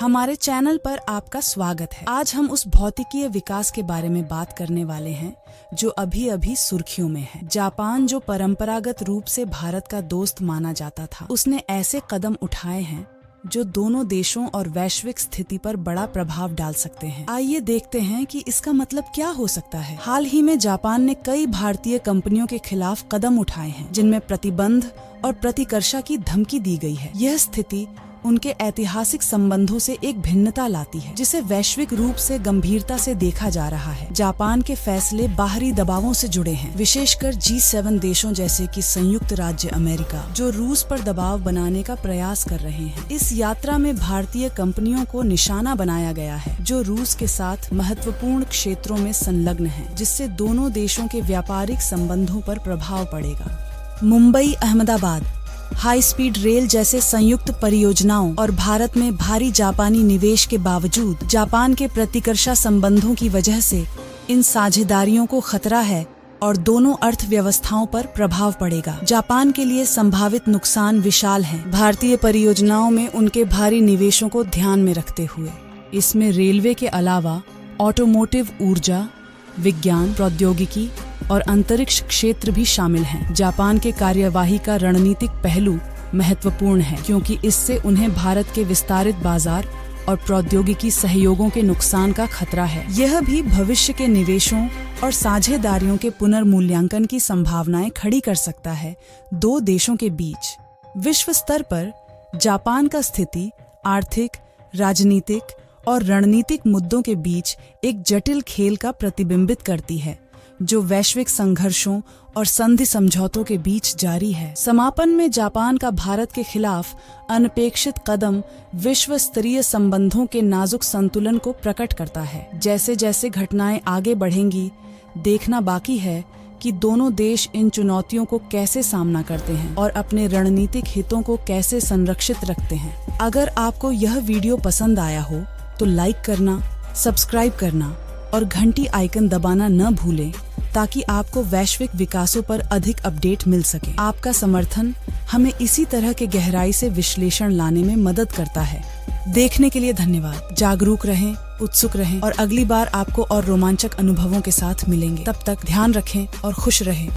हमारे चैनल पर आपका स्वागत है। आज हम उस भौतिकीय विकास के बारे में बात करने वाले हैं जो अभी अभी सुर्खियों में है। जापान, जो परंपरागत रूप से भारत का दोस्त माना जाता था, उसने ऐसे कदम उठाए हैं जो दोनों देशों और वैश्विक स्थिति पर बड़ा प्रभाव डाल सकते हैं। आइए देखते हैं कि इसका मतलब क्या हो सकता है। हाल ही में जापान ने कई भारतीय कंपनियों के खिलाफ कदम उठाए हैं, जिनमें प्रतिबंध और प्रतिकर्षा की धमकी दी गई है। यह स्थिति उनके ऐतिहासिक संबंधों से एक भिन्नता लाती है, जिसे वैश्विक रूप से गंभीरता से देखा जा रहा है। जापान के फैसले बाहरी दबावों से जुड़े हैं, विशेषकर G7 देशों जैसे कि संयुक्त राज्य अमेरिका, जो रूस पर दबाव बनाने का प्रयास कर रहे हैं। इस यात्रा में भारतीय कंपनियों को निशाना बनाया गया है, जो रूस के साथ महत्वपूर्ण क्षेत्रों में संलग्न है, जिससे दोनों देशों के व्यापारिक संबंधों पर प्रभाव पड़ेगा। Mumbai Ahmedabad high speed rail जैसे संयुक्त परियोजनाओं और भारत में भारी जापानी निवेश के बावजूद जापान के प्रतिकर्षा संबंधों की वजह से इन साझेदारियों को खतरा है और दोनों अर्थव्यवस्थाओं पर प्रभाव पड़ेगा। जापान के लिए संभावित नुकसान विशाल हैं। भारतीय परियोजनाओं में उनके भारी निवेशों को ध्यान में रखते हुए इसमें रेलवे के अलावा ऑटोमोटिव, ऊर्जा, विज्ञान, प्रौद्योगिकी और अंतरिक्ष क्षेत्र भी शामिल हैं। जापान के कार्यवाही का रणनीतिक पहलू महत्वपूर्ण है, क्योंकि इससे उन्हें भारत के विस्तारित बाजार और प्रौद्योगिकी सहयोगों के नुकसान का खतरा है। यह भी भविष्य के निवेशों और साझेदारियों के पुनर्मूल्यांकन की संभावनाएं खड़ी कर सकता है। दो देशों के बीच विश्व स्तर पर जापान का स्थिति आर्थिक, राजनीतिक और रणनीतिक मुद्दों के बीच एक जटिल खेल का प्रतिबिंबित करती है, जो वैश्विक संघर्षों और संधि समझौतों के बीच जारी है। समापन में जापान का भारत के खिलाफ अनपेक्षित कदम विश्व स्तरीय संबंधों के नाजुक संतुलन को प्रकट करता है। जैसे जैसे घटनाएं आगे बढ़ेंगी, देखना बाकी है कि दोनों देश इन चुनौतियों को कैसे सामना करते हैं और अपने रणनीतिक हितों को कैसे संरक्षित रखते हैं। अगर आपको यह वीडियो पसंद आया हो तो लाइक करना, सब्सक्राइब करना और घंटी आइकन दबाना न भूलें, ताकि आपको वैश्विक विकासों पर अधिक अपडेट मिल सके। आपका समर्थन हमें इसी तरह के गहराई से विश्लेषण लाने में मदद करता है। देखने के लिए धन्यवाद। जागरूक रहें, उत्सुक रहें और अगली बार आपको और रोमांचक अनुभवों के साथ मिलेंगे। तब तक ध्यान रखें और खुश रहें।